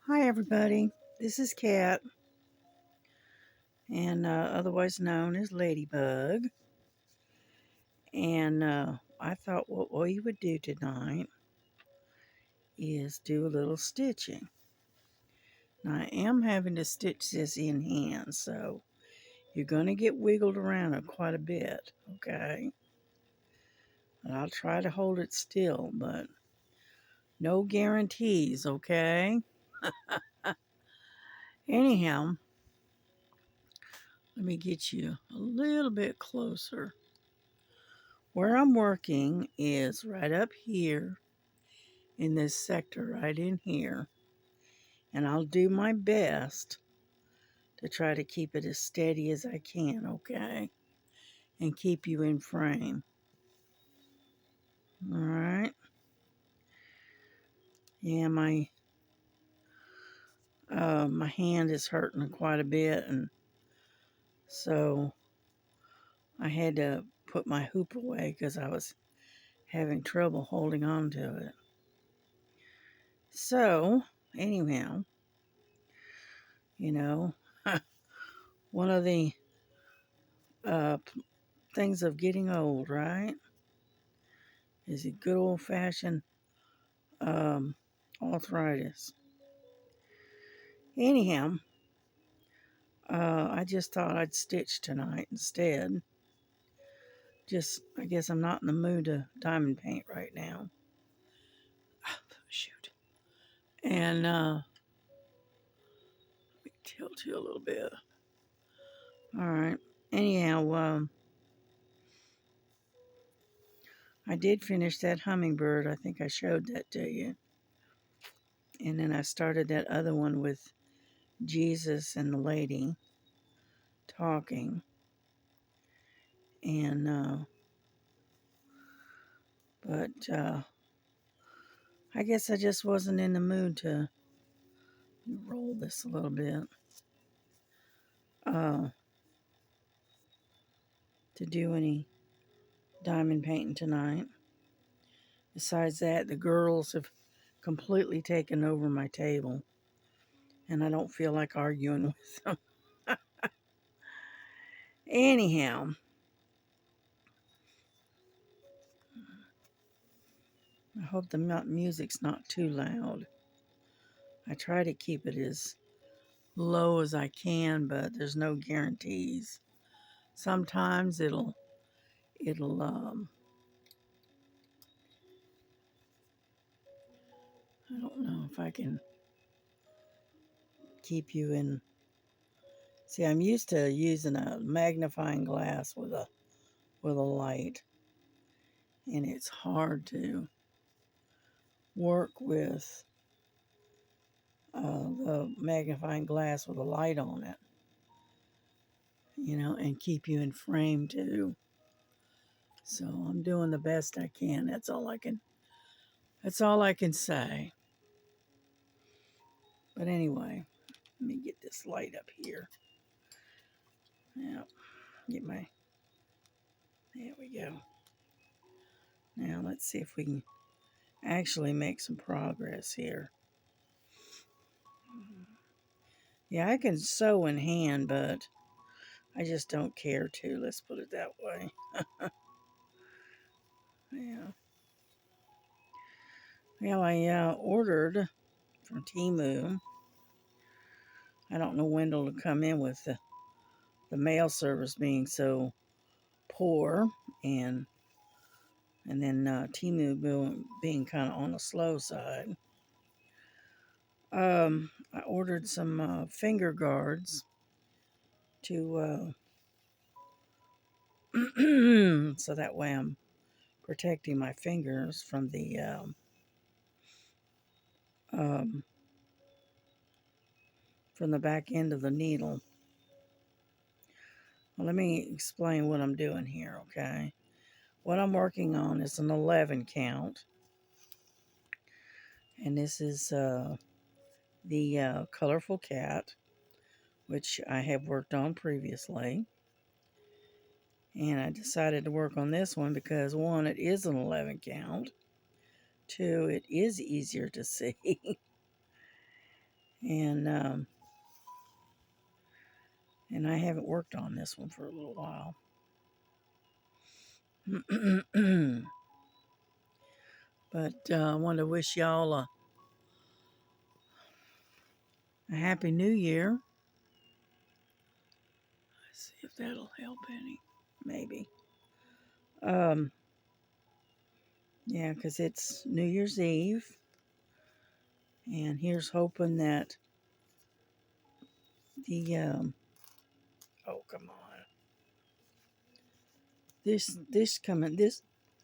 Hi everybody, this is Kat, and otherwise known as Ladybug. And I thought what we would do tonight is do a little stitching. Now I am having to stitch this in hand, so you're going to get wiggled around it quite a bit, okay? And I'll try to hold it still, but no guarantees, okay? Anyhow, let me get you a little bit closer. Where I'm working is right up here in this sector right in here, and I'll do my best to try to keep it as steady as I can, okay? And keep you in frame. All right. Yeah, my hand is hurting quite a bit, and so I had to put my hoop away because I was having trouble holding on to it. So, anyhow, you know, one of the uh, things of getting old, right, is a good old-fashioned um, arthritis. Anyhow, I just thought I'd stitch tonight instead. Just, I guess I'm not in the mood to diamond paint right now. Shoot. And let me tilt you a little bit. All right. Anyhow, I did finish that hummingbird. I think I showed that to you. And then I started that other one with Jesus and the lady talking. And, but I guess I just wasn't in the mood to roll this a little bit. Uh, to do any diamond painting tonight. Besides that, the girls have completely taken over my table, and I don't feel like arguing with them. Anyhow, I hope the music's not too loud. I try to keep it as low as I can, but there's no guarantees. Sometimes it'll I don't know if I can keep you in. See, I'm used to using a magnifying glass with a light, and it's hard to work with the magnifying glass with a light on it, and keep you in frame too. So I'm doing the best I can. That's all I can. That's all I can say. But anyway, let me get this light up here. Now, get my. There we go. Now let's see if we can actually make some progress here. Yeah, I can sew in hand, but I just don't care to. Let's put it that way. Yeah. Well, I ordered from Temu. I don't know when it'll come in with the mail service being so poor, and then Temu being kind of on the slow side. I ordered some finger guards to so that way I'm protecting my fingers from um, the back end of the needle. Well, let me explain what I'm doing here, okay? What I'm working on is an 11 count, and this is the Colorful Cat, which I have worked on previously. And I decided to work on this one because, one, it is an 11 count. Two, it is easier to see. And and I haven't worked on this one for a little while. But I want to wish y'all a happy new year. Let's see if that'll help any. Maybe. Um, yeah, because it's New Year's Eve. And here's hoping that the oh come on. This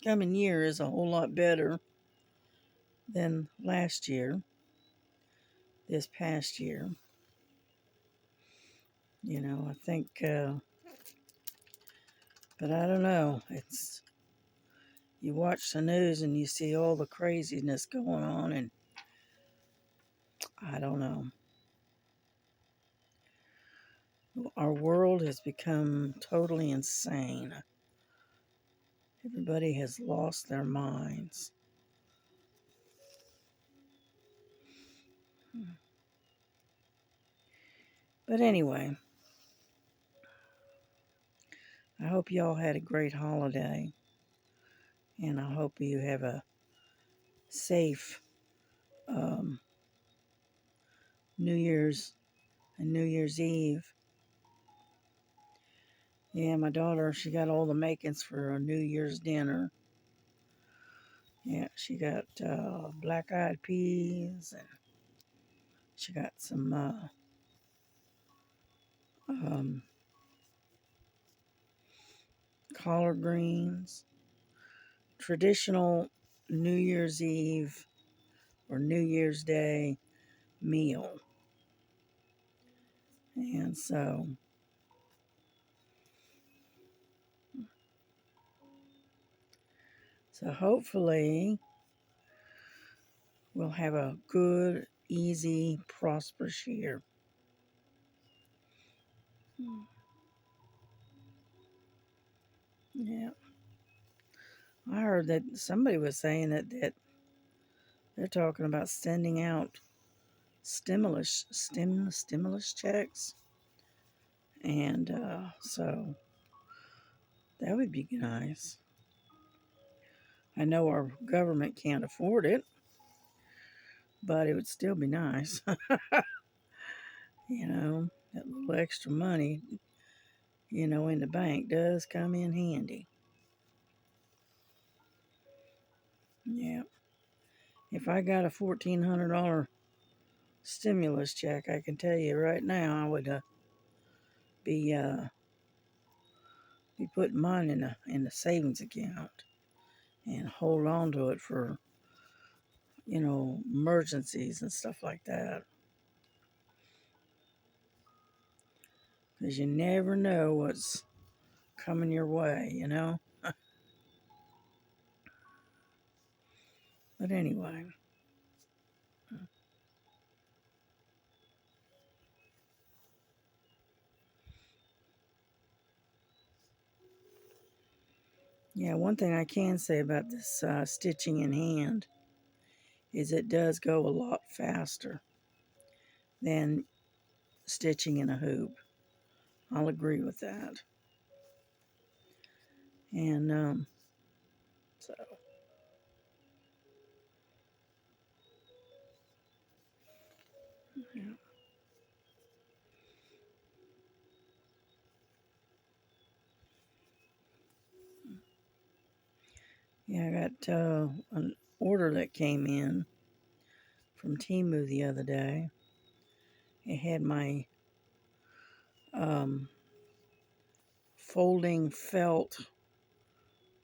coming year is a whole lot better than last year, this past year. I think, but I don't know. You watch the news and you see all the craziness going on, and I don't know. Our world has become totally insane. Everybody has lost their minds. But anyway, I hope y'all had a great holiday, and I hope you have a safe um, New Year's and New Year's Eve. Yeah, my daughter, she got all the makings for a New Year's dinner. Yeah, she got black-eyed peas, and she got some um, collard greens, traditional New Year's Eve or New Year's Day meal. And so hopefully we'll have a good, easy, prosperous year. Yeah. I heard that somebody was saying that they're talking about sending out stimulus checks, and so that would be nice. I know our government can't afford it, but it would still be nice. That little extra money, in the bank does come in handy. Yeah. If I got a $1,400 stimulus check, I can tell you right now, I would be be putting mine in the savings account and hold on to it for emergencies and stuff like that. Because you never know what's coming your way. But anyway, yeah, one thing I can say about this stitching in hand is it does go a lot faster than stitching in a hoop. I'll agree with that. And so, yeah. Yeah, I got an order that came in from Temu the other day. It had my um, folding felt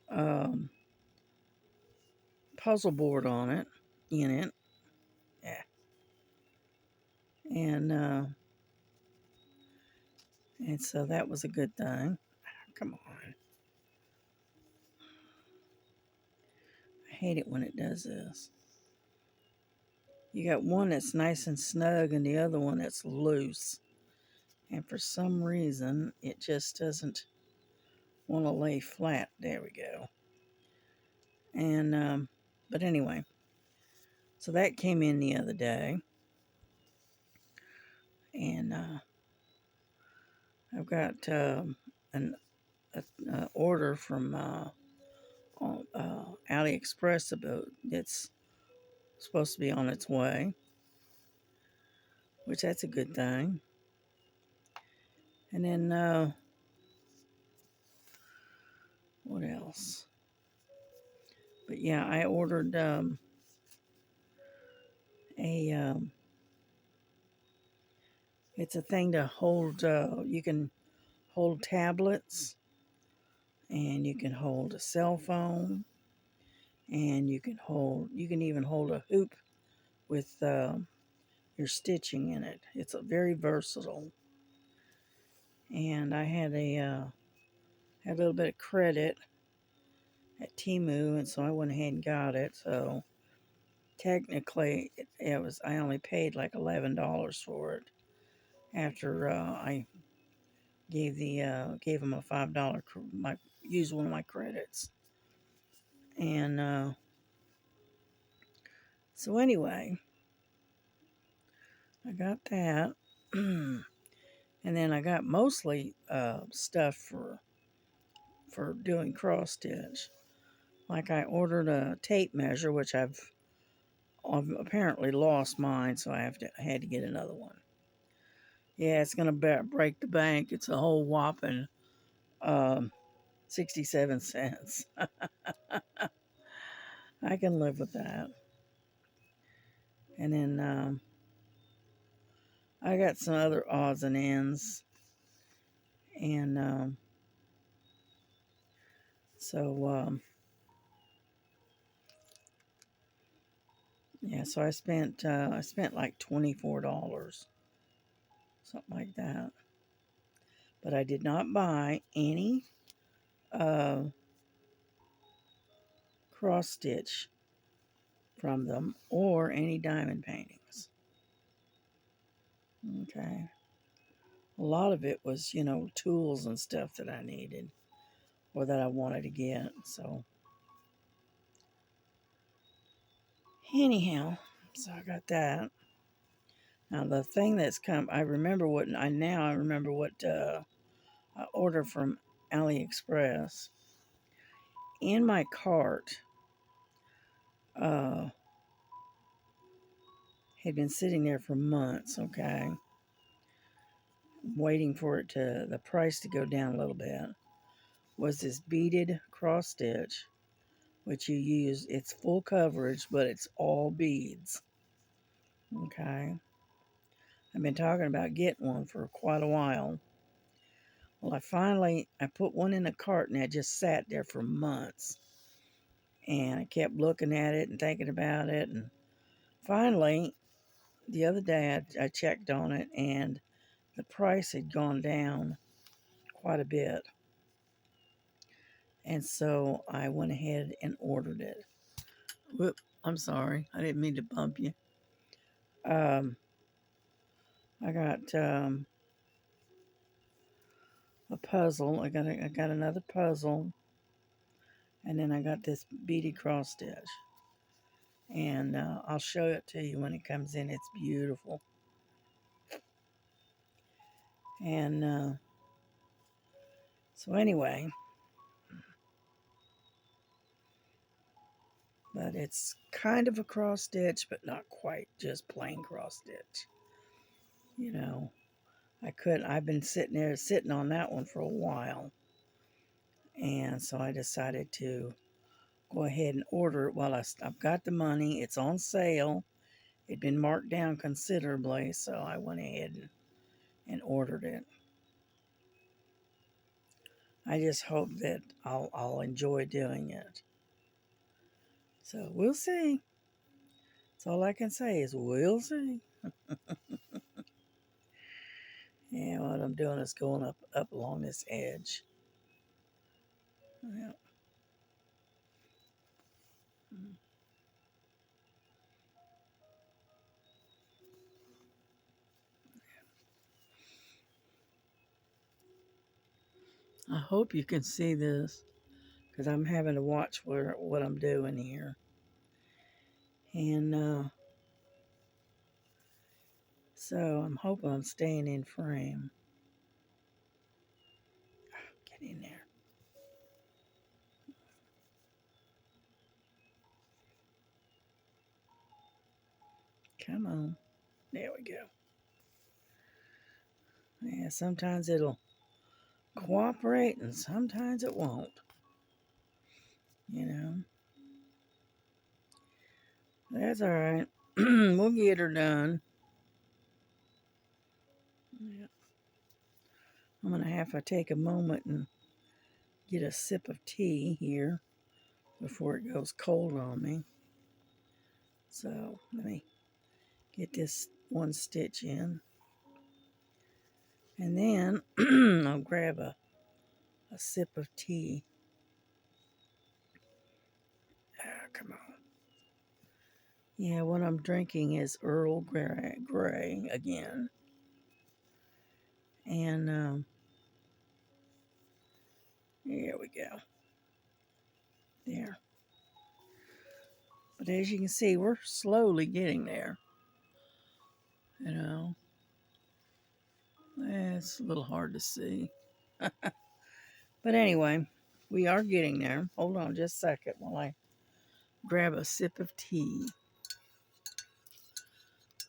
um, puzzle board on it, in it. Yeah. And so that was a good thing. Come on. I hate it when it does this. You got one that's nice and snug and the other one that's loose. And for some reason, it just doesn't want to lay flat. There we go. And, but anyway, so that came in the other day. And I've got an order from AliExpress about it's supposed to be on its way, which that's a good thing. And then what else? But yeah, I ordered a it's a thing to hold. You can hold tablets, and you can hold a cell phone, and you can even hold a hoop with your stitching in it. It's a very versatile. And I had a little bit of credit at Temu, and so I went ahead and got it. So technically, it was I only paid like $11 for it after I gave them a $5 my used one of my credits. And so anyway, I got that. And then I got mostly stuff for doing cross stitch. Like I ordered a tape measure, which I've apparently lost mine, so I had to get another one. Yeah, it's gonna break the bank. It's a whole whopping 67 cents. I can live with that. And then I got some other odds and ends, and so yeah, so I spent like $24, something like that. But I did not buy any uh, cross stitch from them or any diamond paintings. Okay. A lot of it was, tools and stuff that I needed or that I wanted to get. So, anyhow, so I got that. Now, the thing that's come, I remember what I ordered from AliExpress. In my cart, uh, had been sitting there for months, okay, waiting for the price to go down a little bit, was this beaded cross stitch, which you use, it's full coverage, but it's all beads, okay. I've been talking about getting one for quite a while. Well, I put one in the cart and it just sat there for months. And I kept looking at it and thinking about it. And finally, the other day I checked on it and the price had gone down quite a bit. And so I went ahead and ordered it. Whoop, I'm sorry. I didn't mean to bump you. I got a puzzle. I got another puzzle. And then I got this beaded cross stitch. And I'll show it to you when it comes in. It's beautiful. And so anyway, but it's kind of a cross stitch, but not quite just plain cross stitch. You know, I've been sitting on that one for a while. And so I decided to go ahead and order it while I've got the money. It's on sale. It'd been marked down considerably, so I went ahead and ordered it. I just hope that I'll enjoy doing it. So we'll see. That's all I can say is we'll see. And what I'm doing is going up along this edge. Yeah. I hope you can see this because I'm having to watch what I'm doing here. And So I'm hoping I'm staying in frame. Get in there. Come on. There we go. Yeah, sometimes it'll cooperate and sometimes it won't. You know. That's all right. We'll get her done. Yeah. I'm going to have to take a moment and get a sip of tea here before it goes cold on me. So let me get this one stitch in. And then I'll grab a sip of tea. Ah, come on. Yeah, what I'm drinking is Earl Grey again. And here we go. There. But as you can see, we're slowly getting there. You know, it's a little hard to see. But anyway, we are getting there. Hold on just a second while I grab a sip of tea.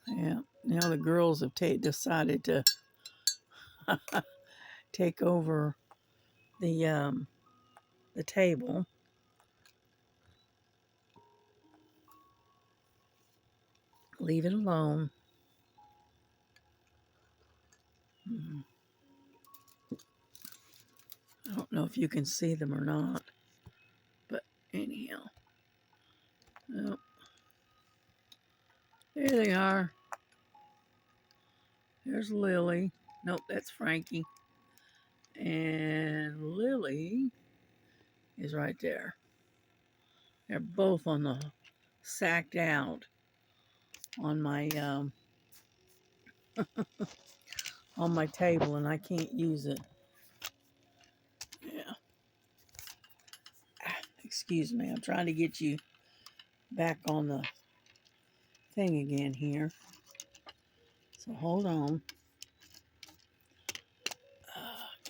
Yeah, now the girls have decided to take over the table. Leave it alone. I don't know if you can see them or not, but anyhow. Oh, there they are. There's Lily. Nope, that's Frankie. And Lily is right there. They're both on the sacked out on my on my table, and I can't use it. Yeah. Excuse me. I'm trying to get you back on the thing again here. So hold on.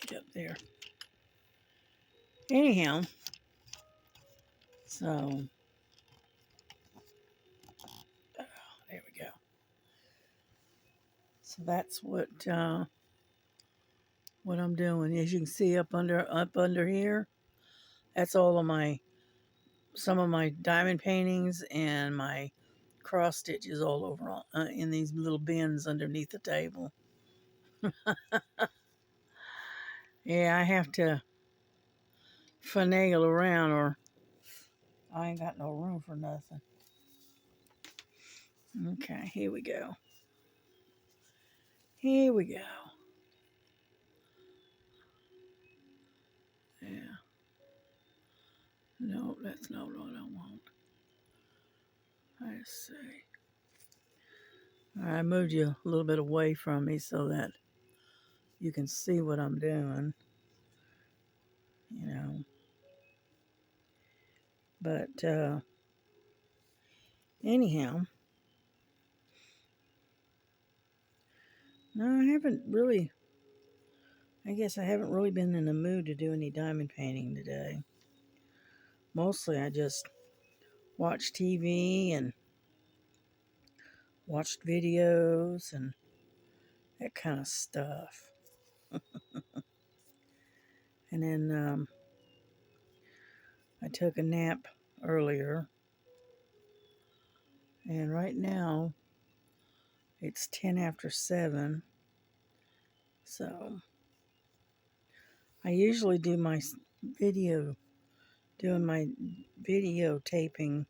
Get up there. Anyhow, so there we go. So that's what I'm doing. As you can see up under here, that's all of some of my diamond paintings and my cross stitches all over in these little bins underneath the table. Yeah, I have to finagle around or I ain't got no room for nothing. Okay, here we go. Here we go. Yeah. No, that's not what I want. Let's see. I moved you a little bit away from me so that you can see what I'm doing. You know. But anyhow, no, I guess I haven't really been in the mood to do any diamond painting today. Mostly I just watched TV and watched videos and that kind of stuff. And then I took a nap earlier. And right now it's 10 after 7. So I usually do my doing my videotaping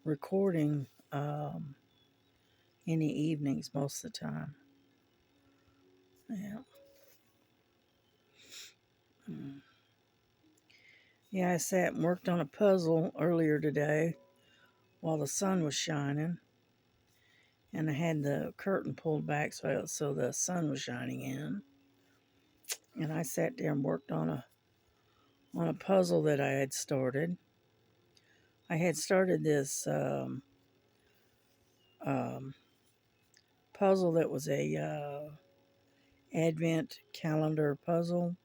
recording in the evenings most of the time. Yeah. Yeah, I sat and worked on a puzzle earlier today while the sun was shining. And I had the curtain pulled back so the sun was shining in. And I sat there and worked on a puzzle that I had started. I had started this puzzle that was a advent calendar puzzle,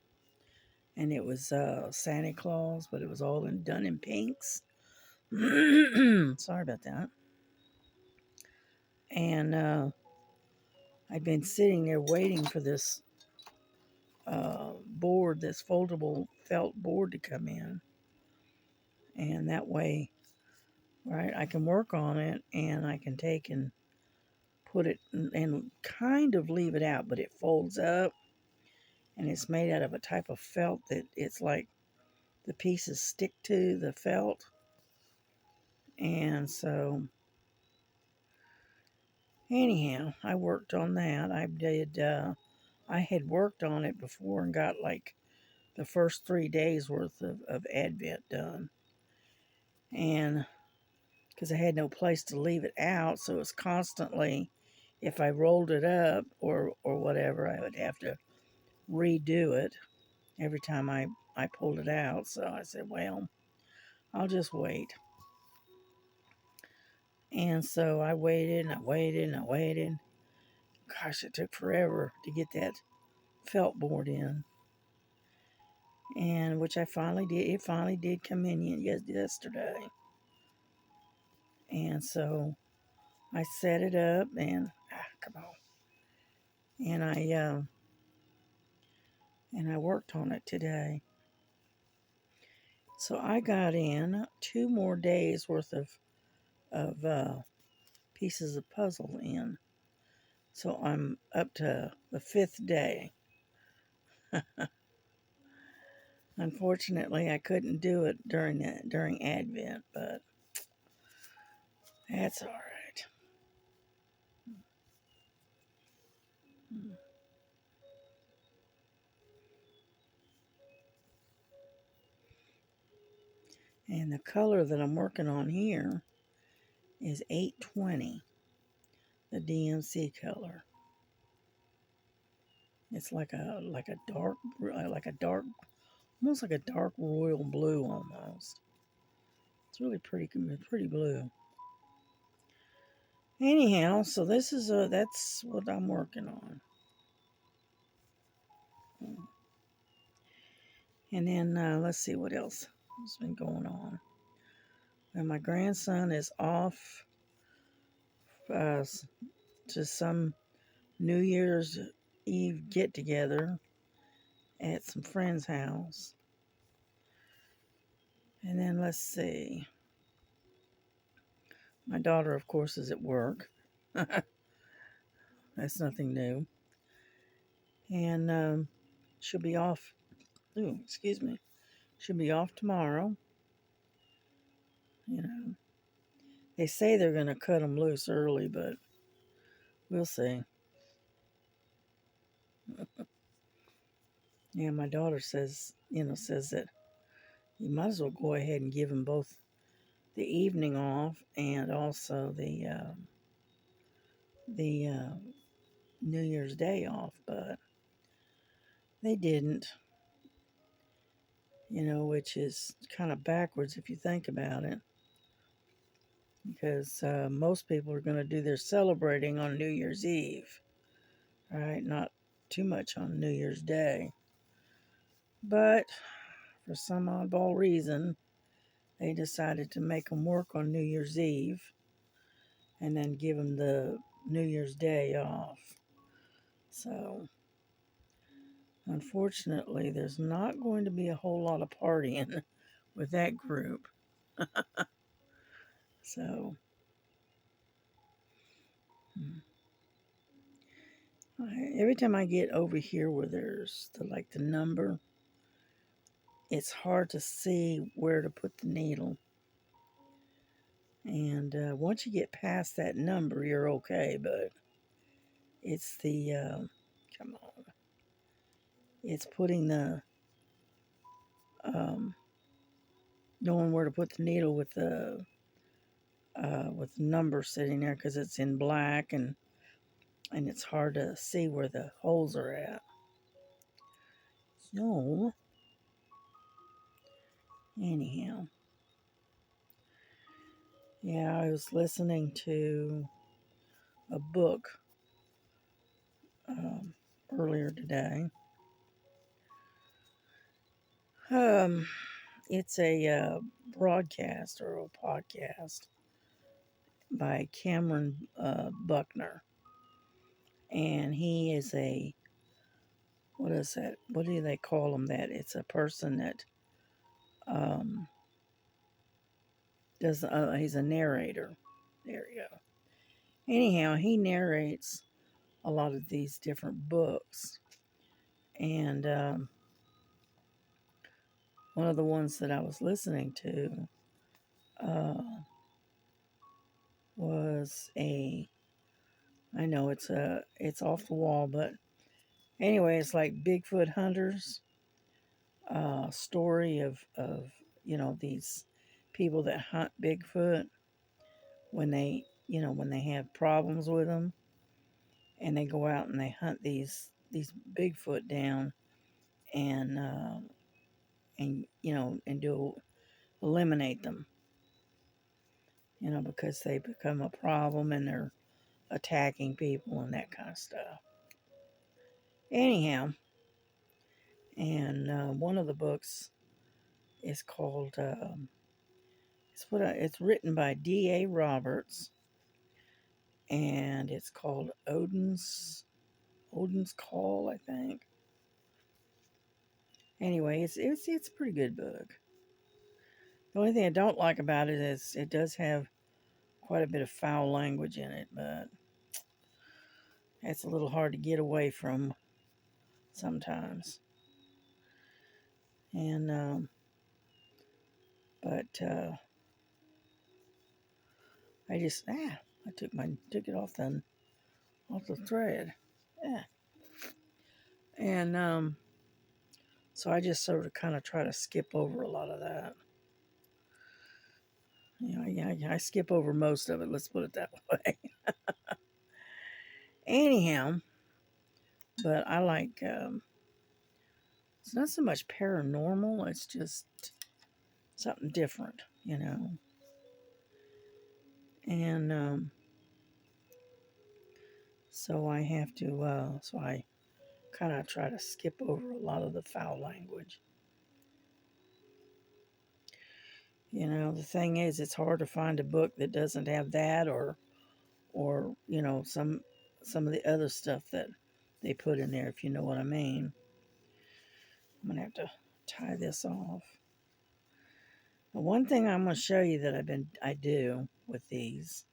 and it was Santa Claus, but it was all done in pinks. Sorry about that. And I'd been sitting there waiting for this board, this foldable felt board to come in. And that way, right, I can work on it and I can take and put it and kind of leave it out, but it folds up and it's made out of a type of felt that it's like the pieces stick to the felt. And so, anyhow, I worked on that. I had worked on it before and got like the first 3 days worth of Advent done. And because I had no place to leave it out, so it's constantly, if I rolled it up or whatever, I would have to redo it every time I pulled it out. So I said, well, I'll just wait. And so I waited and I waited and I waited. Gosh, it took forever to get that felt board in. And which I finally did. It finally did come in yesterday. And so I set it up and come on. And I worked on it today. So I got in 2 more days worth of pieces of puzzle in. So I'm up to the 5th day. Unfortunately, I couldn't do it during Advent, but that's all right. And the color that I'm working on here is 820, the DMC color. It's like a dark, almost like a dark royal blue almost. It's really pretty blue. Anyhow, so this is that's what I'm working on. And then let's see what else has been going on. And my grandson is off uh, to some New Year's Eve get together at some friend's house. And then let's see. My daughter, of course, is at work. That's nothing new. And she'll be off. Ooh, excuse me. She'll be off tomorrow. You know, they say they're going to cut them loose early, but we'll see. Yeah, my daughter says that you might as well go ahead and give them both the evening off and also the New Year's Day off, but they didn't. Which is kind of backwards if you think about it, because most people are going to do their celebrating on New Year's Eve, right? Not too much on New Year's Day. But for some oddball reason, they decided to make them work on New Year's Eve and then give them the New Year's Day off. So, unfortunately, there's not going to be a whole lot of partying with that group. So, every time I get over here where there's the number, it's hard to see where to put the needle. And once you get past that number, you're okay. But it's come on, it's putting the knowing where to put the needle with the number sitting there because it's in black and it's hard to see where the holes are at. So anyhow, yeah, I was listening to a book earlier today. Um, it's a broadcast or a podcast by Cameron Buckner, and he is a what is that? What do they call him? That it's a person that um, does. He's a narrator. There you go. Anyhow, he narrates a lot of these different books, and one of the ones that I was listening to uh, was a. I know it's off the wall, but anyway, it's like Bigfoot hunters. Story of these people that hunt Bigfoot when they have problems with them, and they go out and they hunt these Bigfoot down, and and do eliminate them, because they become a problem and they're attacking people and that kind of stuff. Anyhow, and one of the books is called it's written by D.A. Roberts, and it's called Odin's Call, I think. Anyway, it's a pretty good book. The only thing I don't like about it is it does have quite a bit of foul language in it, but it's a little hard to get away from sometimes. And but I took it off the thread. Yeah. And so I just sort of kind of try to skip over a lot of that. I skip over most of it. Let's put it that way. Anyhow, but I like. It's not so much paranormal. It's just something different. And so I have to. So I kind of try to skip over a lot of the foul language. The thing is, it's hard to find a book that doesn't have that, or some of the other stuff that they put in there, if you know what I mean. I'm gonna have to tie this off. But one thing I'm gonna show you that I do with these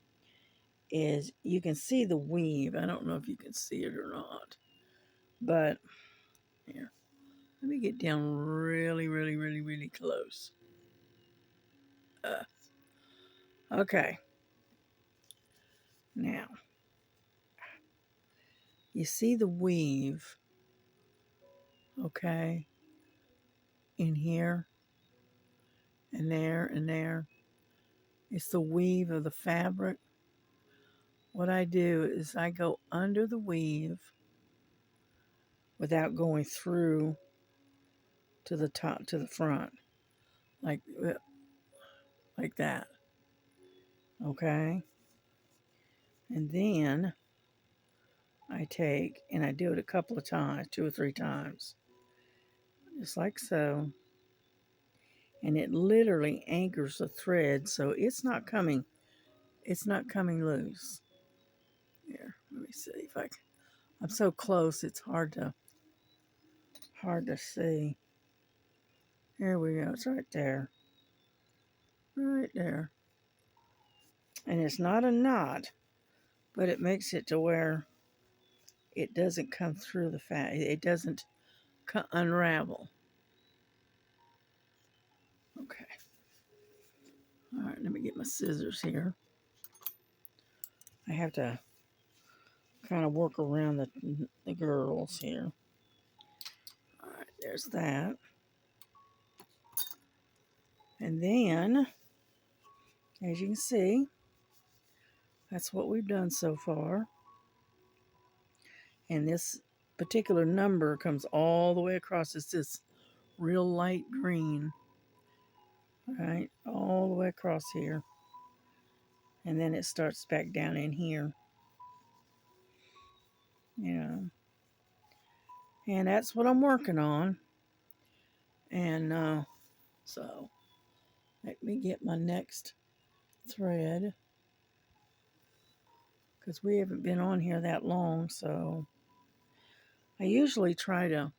is you can see the weave. I don't know if you can see it or not, but here, let me get down really, really, really, really close. Okay, now you see the weave, okay, in here and there and there. It's the weave of the fabric. What I do is I go under the weave without going through to the top, to the front, like like that. Okay, and then I take and I do it a couple of times, 2 or 3 times, just like so, and it literally anchors the thread, so it's not coming loose. Here, let me see if I can. I'm so close, it's hard to see. Here we go. It's right there. Right there. And it's not a knot, but it makes it to where it doesn't come through the fat. It doesn't unravel. Okay. All right, let me get my scissors here. I have to kind of work around the girls here. All right, there's that. And then, as you can see, that's what we've done so far. And this particular number comes all the way across. It's this real light green, right? All the way across here. And then it starts back down in here. And that's what I'm working on. And so let me get my next thread because we haven't been on here that long. So I usually try to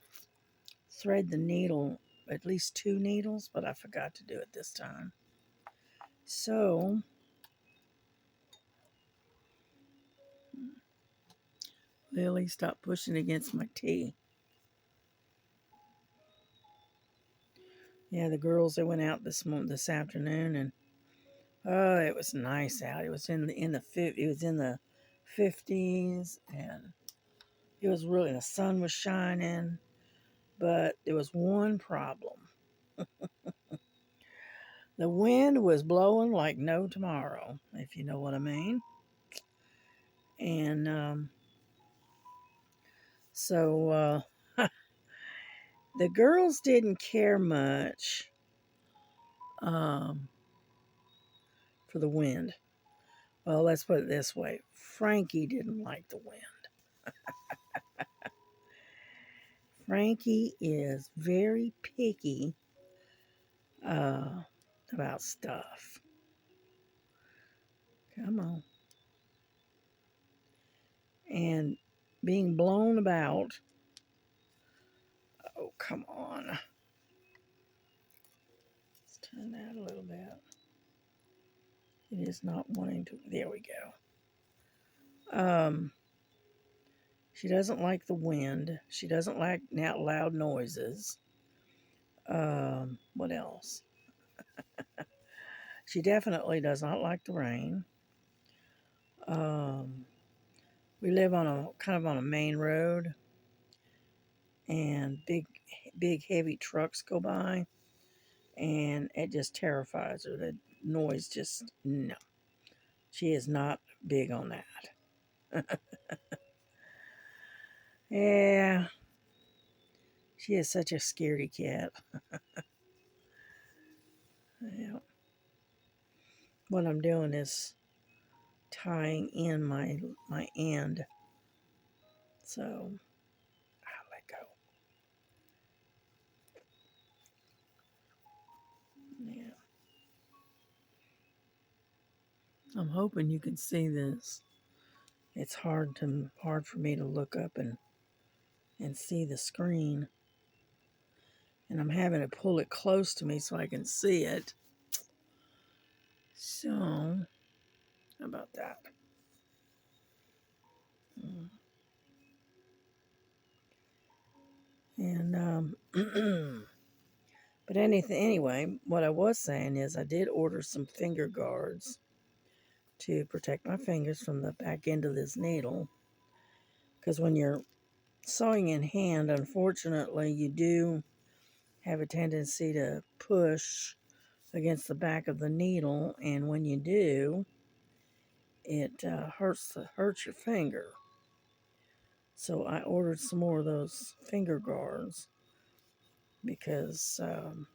thread the needle, at least 2 needles, but I forgot to do it this time. So Lily, stop pushing against my tea. Yeah, the girls, they went out this afternoon, and oh, it was nice out. It was it was in the 50s, and it was really, the sun was shining, but there was one problem. The wind was blowing like no tomorrow, if you know what I mean. And so the girls didn't care much um, for the wind. Well, let's put it this way: Frankie didn't like the wind. Frankie is very picky uh, about stuff. Come on. And being blown about. Oh, come on. Let's turn that a little bit. It is not wanting to. There we go. She doesn't like the wind. She doesn't like loud noises. What else? She definitely does not like the rain. Um, we live on a kind of on a main road, and big heavy trucks go by, and it just terrifies her. The noise just, no. She is not big on that. Yeah, she is such a scaredy cat. Yeah. What I'm doing is tying in my end. So I'll let go. Yeah. I'm hoping you can see this. It's hard for me to look up and see the screen. And I'm having to pull it close to me so I can see it. So, how about that? And but anyway, what I was saying is I did order some finger guards to protect my fingers from the back end of this needle. Because when you're sewing in hand, unfortunately, you do have a tendency to push against the back of the needle, and when you do, it hurts your finger. So I ordered some more of those finger guards because the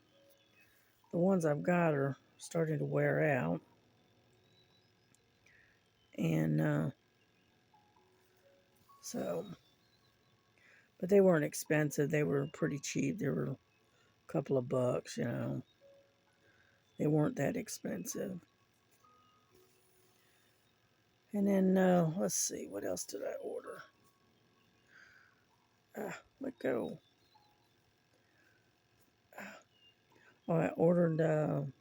ones I've got are starting to wear out, and so, but they weren't expensive. They were pretty cheap. They were a couple of bucks, you know. They weren't that expensive. And then let's see, what else did I order? Let go. Oh, I ordered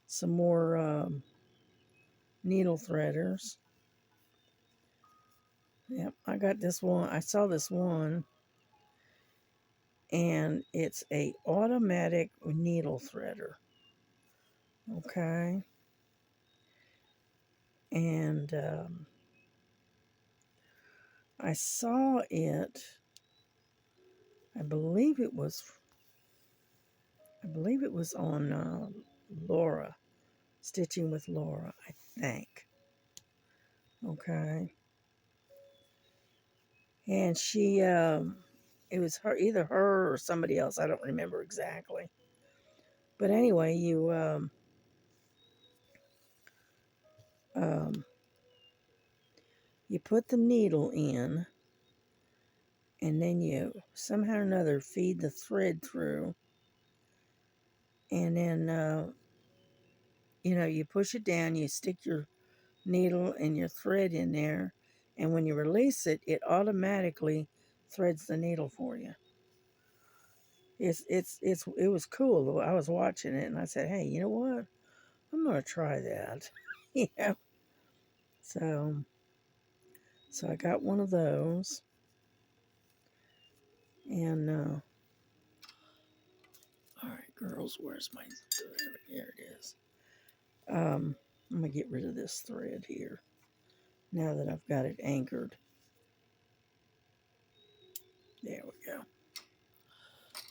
some more needle threaders. Yep, I got this one. I saw this one, and it's a automatic needle threader. Okay, and I saw it. I believe it was. I believe it was on Laura, Stitching with Laura. I think. Okay, and she. It was her, either her or somebody else. I don't remember exactly. But anyway, um, you put the needle in, and then you somehow or another feed the thread through, and then you push it down, you stick your needle and your thread in there, and when you release it, it automatically threads the needle for you. It was cool. I was watching it and I said, hey, you know what? I'm gonna try that. Yeah. So I got one of those, and all right, girls, where's my thread? Here it is. I'm gonna get rid of this thread here now that I've got it anchored. There we go.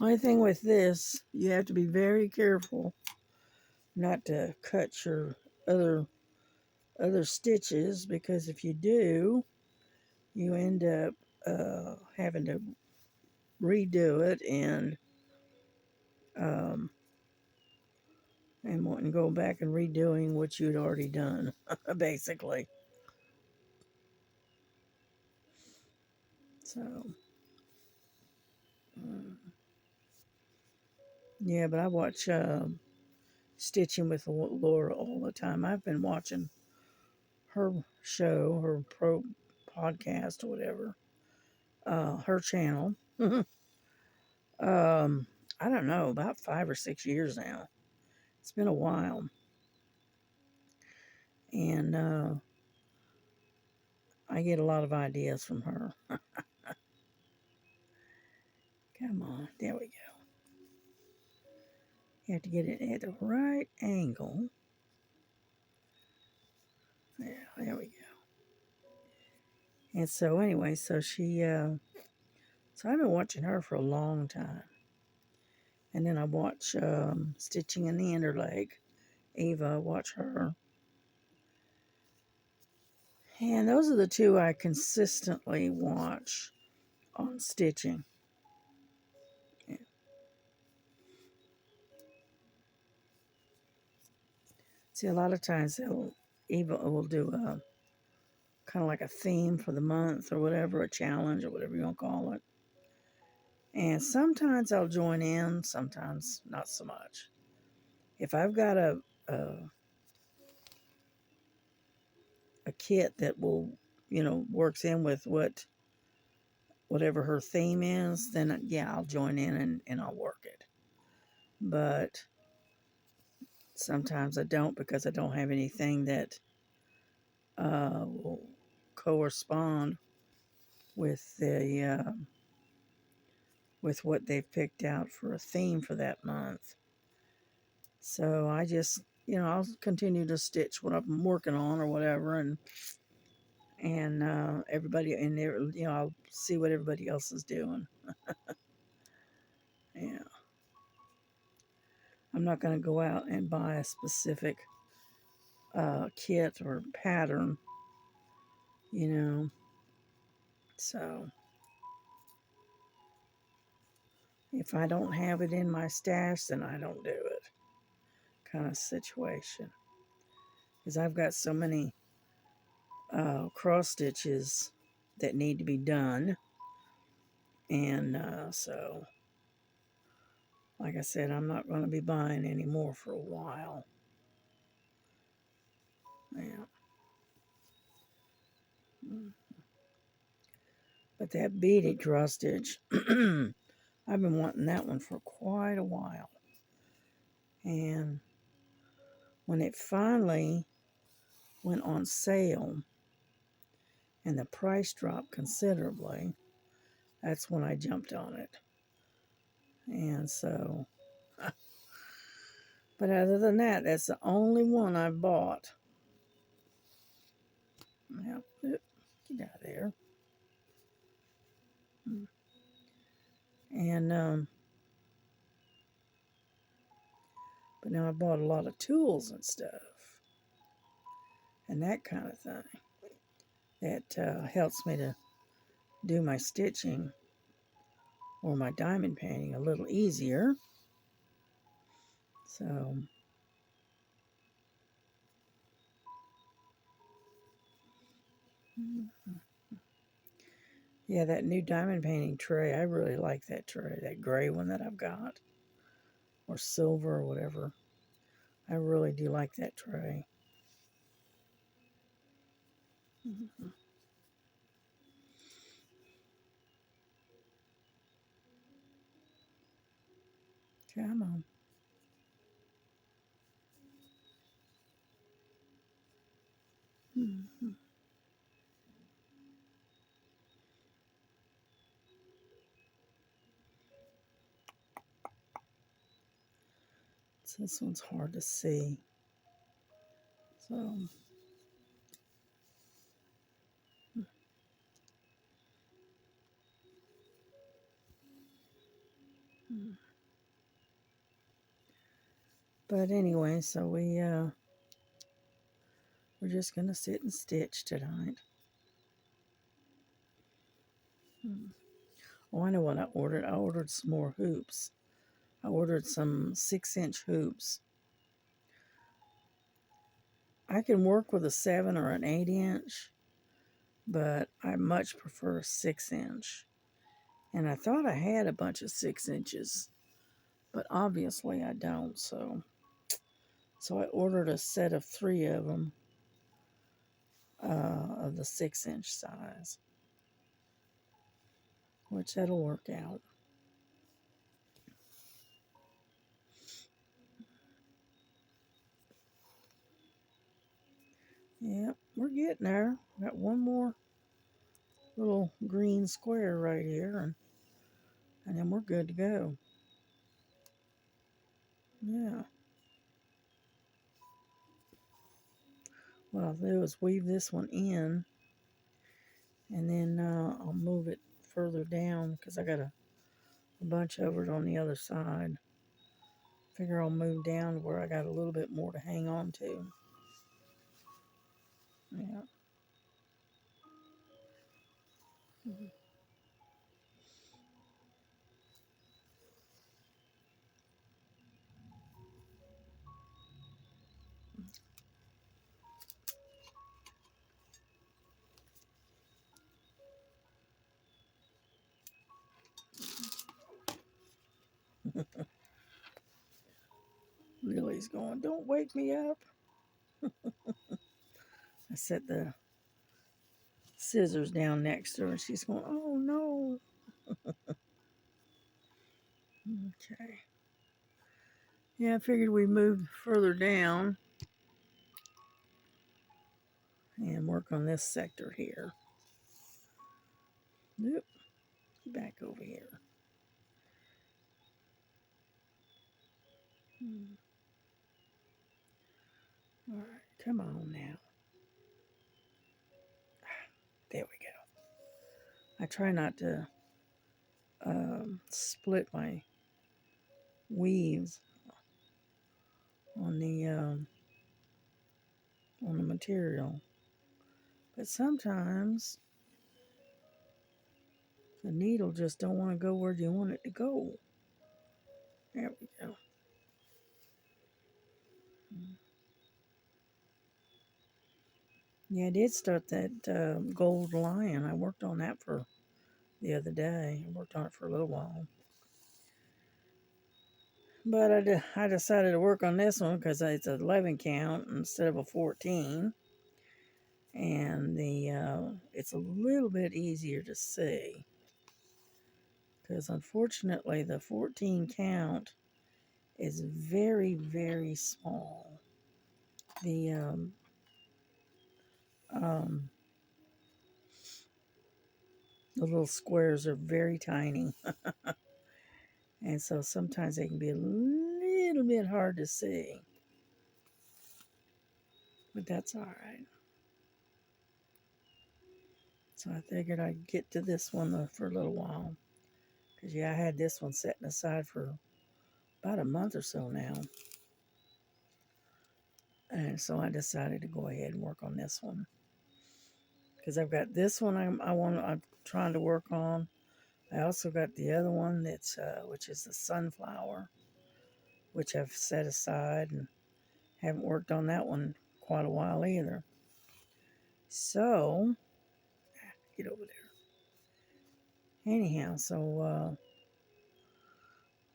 Only thing with this, you have to be very careful not to cut your other stitches, because if you do, you end up having to redo it um, and wanting to go back and redoing what you'd already done, basically. So, um, yeah, but I watch Stitching with Laura all the time. I've been watching her show, her pro podcast or whatever, her channel. I don't know, about 5 or 6 years now. It's been a while. And I get a lot of ideas from her. Come on, there we go. You have to get it at the right angle. Yeah, there we go. And so anyway, so I've been watching her for a long time. And then I watch Stitching in the Interleg. Eva, watch her. And those are the two I consistently watch on stitching. Yeah. See, a lot of times Eva will do a kind of like a theme for the month or whatever, a challenge or whatever you want to call it. And sometimes I'll join in, sometimes not so much. If I've got a kit that will, works in with whatever her theme is, then yeah, I'll join in and I'll work it. But sometimes I don't, because I don't have anything that will correspond with with what they've picked out for a theme for that month. So I just, I'll continue to stitch what I'm working on or whatever, and everybody in there, I'll see what everybody else is doing. Yeah, I'm not going to go out and buy a specific kit or pattern, you know. So if I don't have it in my stash, then I don't do it, kind of situation. Because I've got so many cross stitches that need to be done, and so like I said, I'm not going to be buying any more for a while. Yeah. But that beaded cross stitch, I've been wanting that one for quite a while. And when it finally went on sale and the price dropped considerably, that's when I jumped on it. And so, but other than that, that's the only one I've bought. Now, get out of there. And, but now I bought a lot of tools and stuff and that kind of thing that helps me to do my stitching or my diamond painting a little easier. So, Yeah, that new diamond painting tray, I really like that tray, that gray one that I've got, or silver or whatever. I really do like that tray. Mhm. Come on. Mhm. So this one's hard to see. So, mm. But anyway, so we're just gonna sit and stitch tonight. Mm. Oh, I know what I ordered. I ordered some more hoops. I ordered some 6-inch hoops. I can work with a 7 or an 8-inch, but I much prefer a 6-inch. And I thought I had a bunch of 6 inches, but obviously I don't. So I ordered a set of 3 of them, of the 6-inch size, which that'll work out. Yep, we're getting there. Got one more little green square right here, and then we're good to go. Yeah. What I'll do is weave this one in, and then I'll move it further down because I got a bunch over it on the other side. Figure I'll move down to where I got a little bit more to hang on to. Yeah. Lily's going, don't wake me up. I set the scissors down next to her, and she's going, oh no. Okay. Yeah, I figured we moved further down and work on this sector here. Nope, back over here. All right, come on now. There we go. I try not to split my weaves on the material, but sometimes the needle just don't want to go where you want it to go. There we go. Yeah, I did start that gold lion. I worked on that for the other day. I worked on it for a little while. But I decided to work on this one because it's an 11 count instead of a 14. And it's a little bit easier to see. Because unfortunately, the 14 count is very, very small. The um, the little squares are very tiny. And so sometimes they can be a little bit hard to see. But that's all right. So I figured I'd get to this one for a little while. Because, yeah, I had this one setting aside for about a month or so now. And so I decided to go ahead and work on this one. Because I've got this one I'm trying to work on. I also got the other one which is the sunflower, which I've set aside and haven't worked on that one quite a while either. So, get over there. Anyhow, so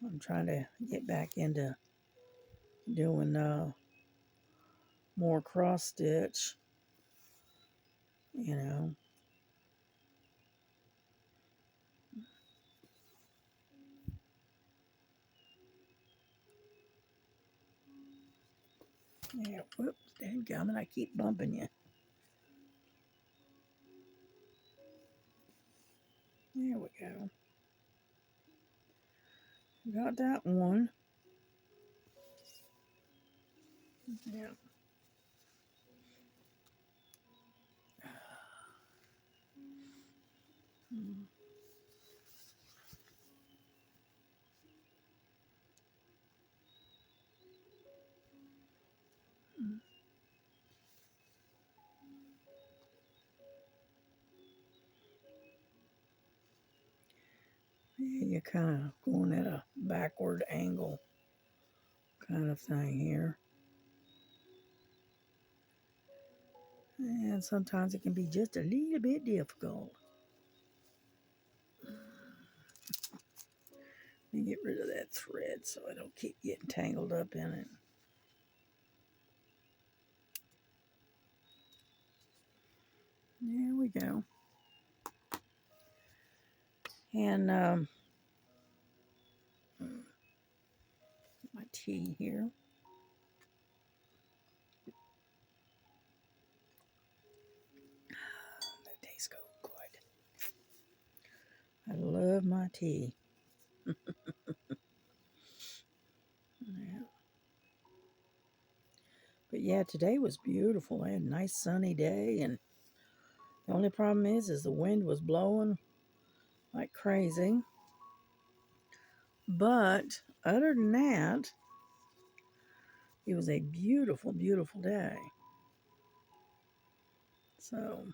I'm trying to get back into doing more cross stitch, you know. Yeah, whoops, dadgummit, I keep bumping you. There we go. Got that one. Yeah. Yeah, you're kind of going at a backward angle kind of thing here. And sometimes it can be just a little bit difficult. Let me get rid of that thread so I don't keep getting tangled up in it. There we go. And my tea here. That tastes good. I love my tea. Yeah. But yeah, today was beautiful. I had a nice sunny day, and the only problem is the wind was blowing like crazy. But other than that, it was a beautiful, beautiful day. So,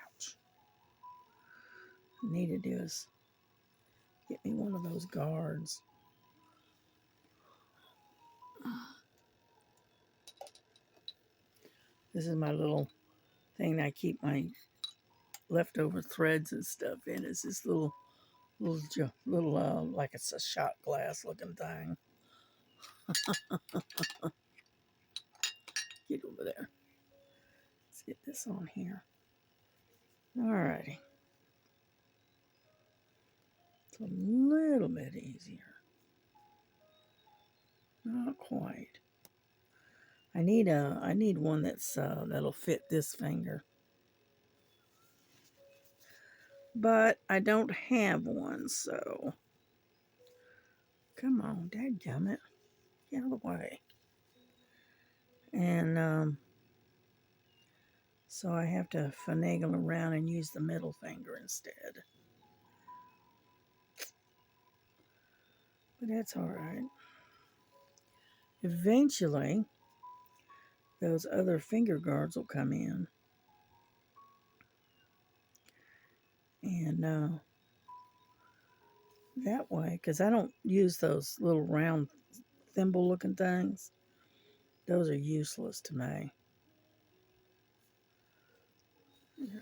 ouch. I need to do is get me one of those guards. This is my little thing that I keep my leftover threads and stuff in. It's this little like it's a shot glass looking thing. Get over there. Let's get this on here. Alrighty. It's a little bit easier. Not quite. I need one that'll fit this finger. But I don't have one, so come on, dadgummit. Get out of the way. And so I have to finagle around and use the middle finger instead. But that's all right. Eventually, those other finger guards will come in. And that way, because I don't use those little round thimble looking things, those are useless to me. Yeah.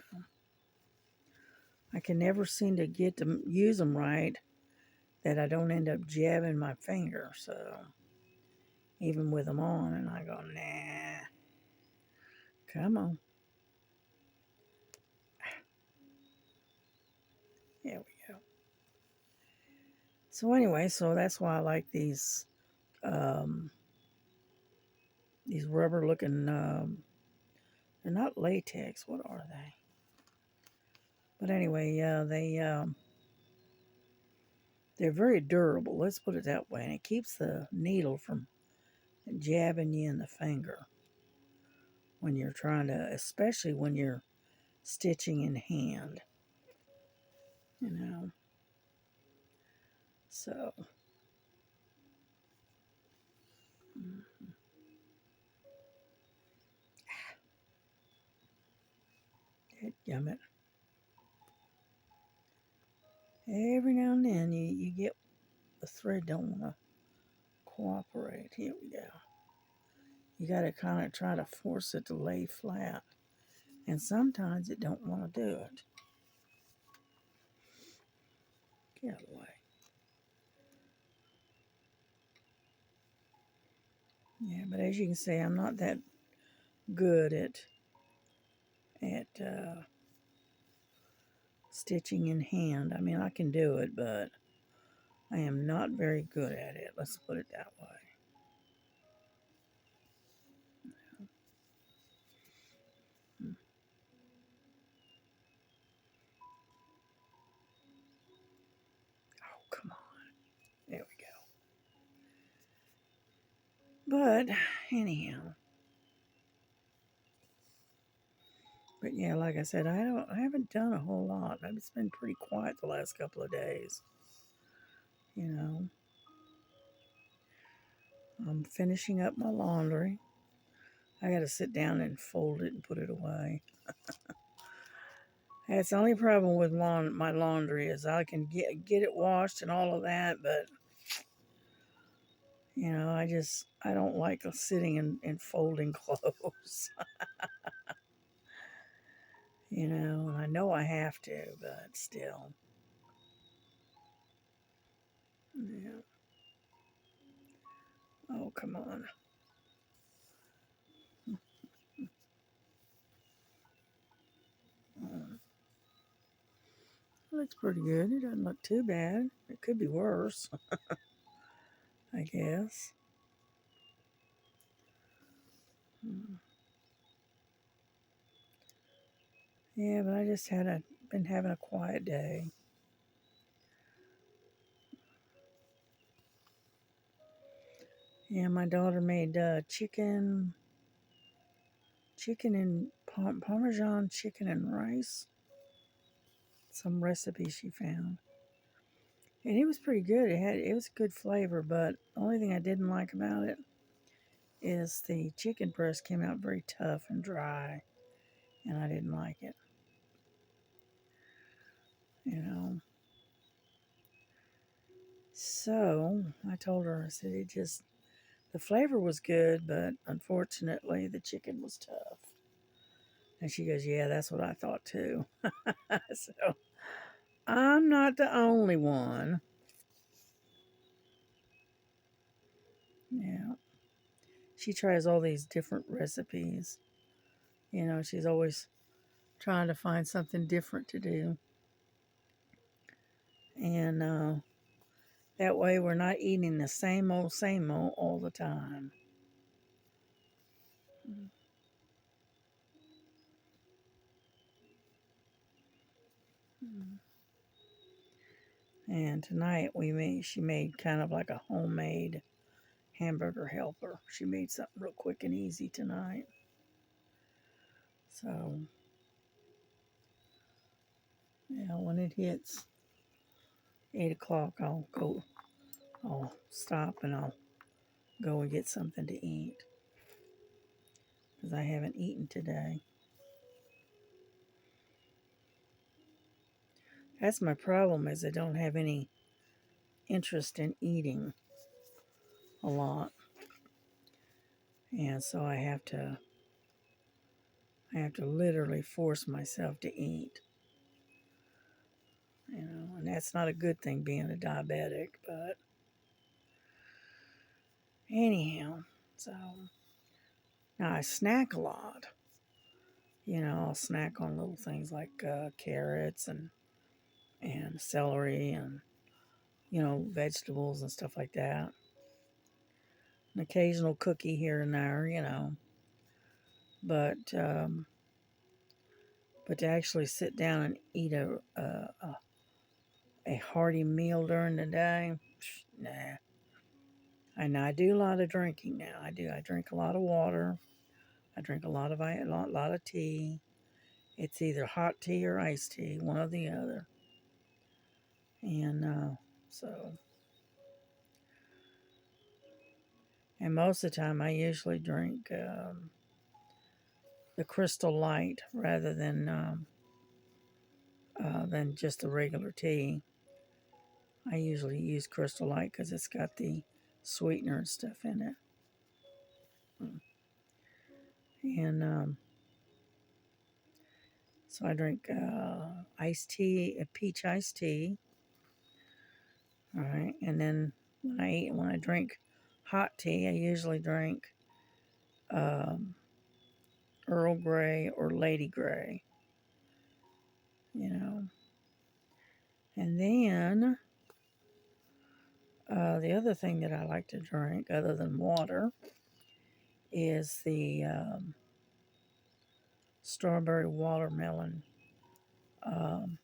I can never seem to get to use them right that I don't end up jabbing my finger. So even with them on, and I go, nah, come on. There we go. So anyway, so that's why I like these rubber looking, they're not latex. What are they? But anyway, they're very durable. Let's put it that way. And it keeps the needle from jabbing you in the finger when you're trying to, especially when you're stitching in hand, you know. So, dadgummit. Every now and then you get the thread don't want to cooperate. Here we go. You got to kind of try to force it to lay flat And sometimes it don't want to do it. Get out of the way. Yeah, but as you can see, I'm not that good at stitching in hand. I mean, I can do it, but I am not very good at it. Let's put it that way. Oh, come on. There we go. But anyhow, but yeah, like I said, I haven't done a whole lot. It's been pretty quiet the last couple of days. You know, I'm finishing up my laundry. I got to sit down and fold it and put it away. That's the only problem with my laundry is I can get it washed and all of that, but you know, I don't like sitting and folding clothes. You know, and I know I have to, but still. Yeah. Oh, come on. Mm. Looks pretty good. It doesn't look too bad. It could be worse, I guess. Mm. Yeah, but I just been having a quiet day. Yeah, my daughter made chicken and Parmesan chicken and rice. Some recipe she found, and it was pretty good. It was good flavor, but the only thing I didn't like about it is the chicken breast came out very tough and dry, and I didn't like it. You know, so I told her, I said the flavor was good, but unfortunately the chicken was tough. And she goes, "Yeah, that's what I thought too." So I'm not the only one. Yeah. She tries all these different recipes. You know, she's always trying to find something different to do. And that way we're not eating the same old all the time. And tonight she made kind of like a homemade hamburger helper. She made something real quick and easy tonight. So, yeah, when it hits 8 o'clock, I'll stop and I'll go and get something to eat because I haven't eaten today. That's my problem is I don't have any interest in eating a lot. And so I have to literally force myself to eat. You know, and that's not a good thing being a diabetic, but anyhow, so now I snack a lot. You know, I'll snack on little things like carrots and celery and vegetables and stuff like that. An occasional cookie here and there, but but to actually sit down and eat a hearty meal during the day, nah. And I do a lot of drinking now. I do. I drink a lot of water. I drink a lot of tea. It's either hot tea or iced tea, one or the other. And so, and most of the time, I usually drink the Crystal Light rather than just the regular tea. I usually use Crystal Light because it's got the sweetener and stuff in it. And So I drink iced tea, a peach iced tea. All right, and then when I drink hot tea, I usually drink um, Earl Grey or Lady Grey. You know, and then the other thing that I like to drink, other than water, is the strawberry watermelon um,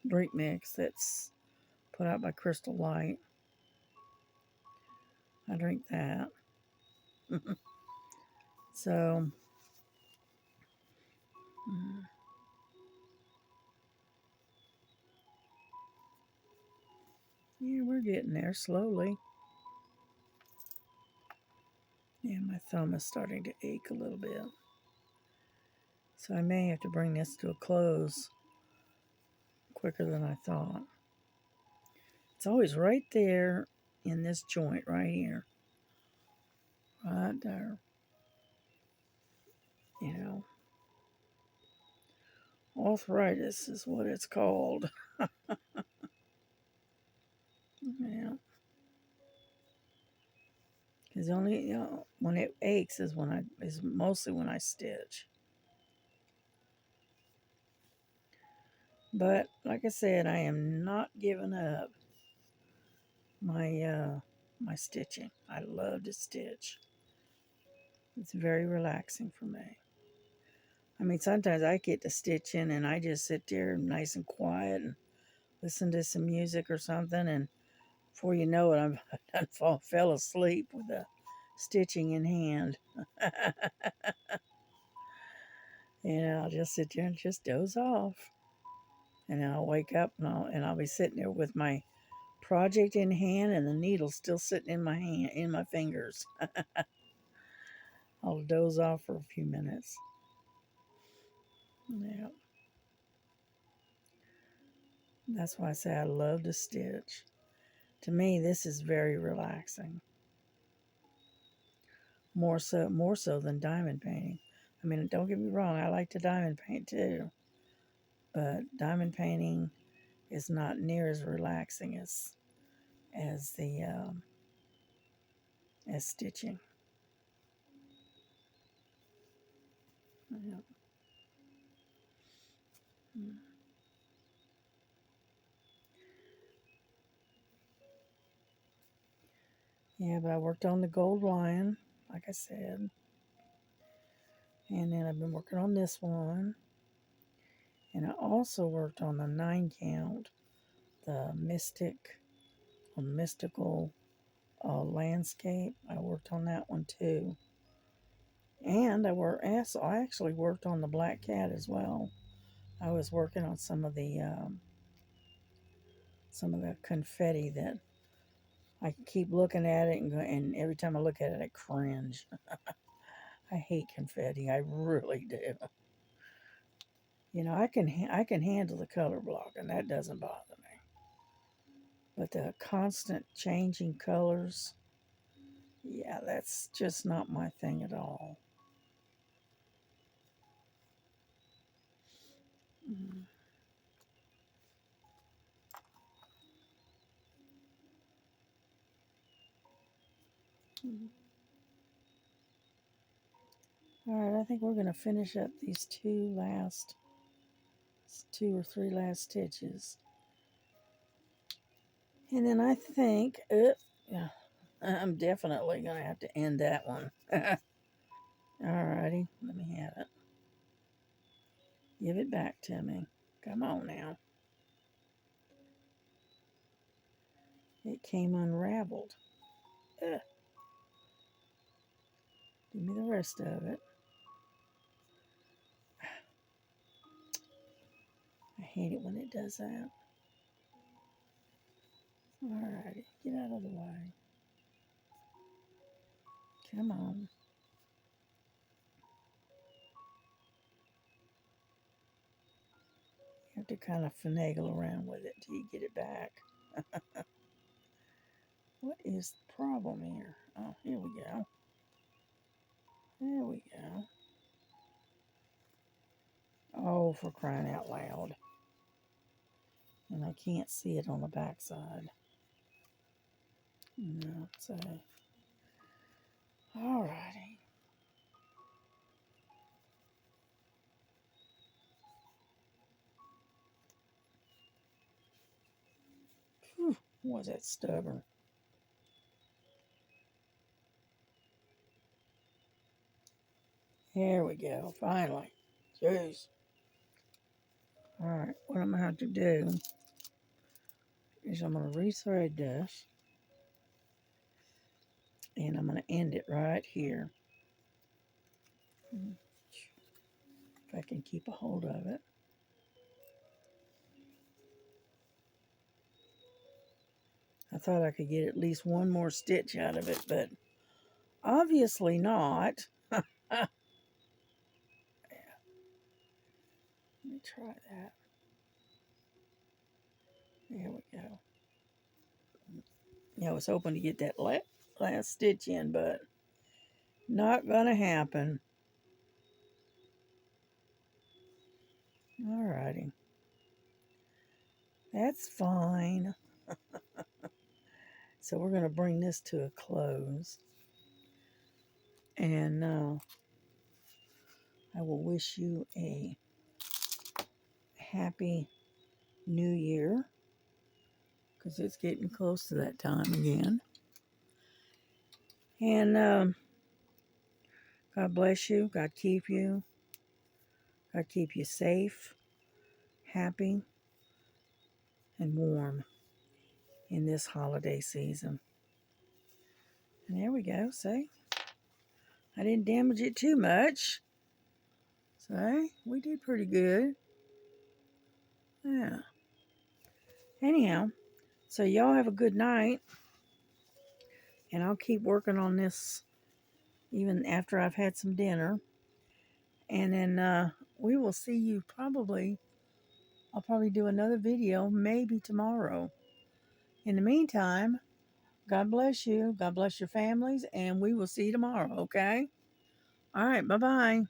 drink mix that's put out by Crystal Light. I drink that. So, mm, yeah, we're getting there slowly. Yeah, my thumb is starting to ache a little bit. So I may have to bring this to a close quicker than I thought. It's always right there in this joint right here. Right there. You know, arthritis is what it's called. Yeah. Because only, when it aches is mostly when I stitch. But like I said, I am not giving up my stitching. I love to stitch. It's very relaxing for me. I mean, sometimes I get to stitching and I just sit there nice and quiet and listen to some music or something, and before you know it, I fell asleep with the stitching in hand. I'll just sit there and just doze off. And then I'll wake up and I'll be sitting there with my project in hand and the needle still sitting in my hand, in my fingers. I'll doze off for a few minutes. Yeah. That's why I say I love to stitch. To me, this is very relaxing. More so than diamond painting. I mean, don't get me wrong, I like to diamond paint too. But diamond painting is not near as relaxing as the as stitching. Yeah. Yeah, but I worked on the gold lion, like I said. And then I've been working on this one. And I also worked on the 9 count, the mystical landscape. I worked on that one too. And I actually worked on the black cat as well. I was working on some of the confetti that I keep looking at it and every time I look at it, I cringe. I hate confetti. I really do. I can handle the color block, and that doesn't bother me. But the constant changing colors, yeah, that's just not my thing at all. Mm-hmm. All right, I think we're going to finish up these two or three last stitches. And then I think, yeah, I'm definitely going to have to end that one. All righty, let me have it. Give it back to me. Come on now. It came unraveled. Ugh. Give me the rest of it. I hate it when it does that. Alrighty, get out of the way. Come on. You have to kind of finagle around with it till you get it back. What is the problem here? Oh, here we go. There we go. Oh, for crying out loud. And I can't see it on the backside. No, so. Alrighty. Whew, was that stubborn? There we go, finally. Jeez. Alright, what I'm going to have to do is I'm going to rethread this. And I'm going to end it right here. If I can keep a hold of it. I thought I could get at least one more stitch out of it, but obviously not. Let me try that. There we go. Yeah, I was hoping to get that last stitch in, but not gonna happen. Alrighty. That's fine. So we're gonna bring this to a close. And I will wish you a happy new year, because it's getting close to that time again. And God bless you. God keep you. God keep you safe, happy, and warm in this holiday season. And there we go. See? I didn't damage it too much. So we did pretty good. Yeah. Anyhow, so y'all have a good night. And I'll keep working on this even after I've had some dinner. And then we will see you probably. I'll probably do another video maybe tomorrow. In the meantime, God bless you. God bless your families. And we will see you tomorrow, okay? All right. Bye-bye.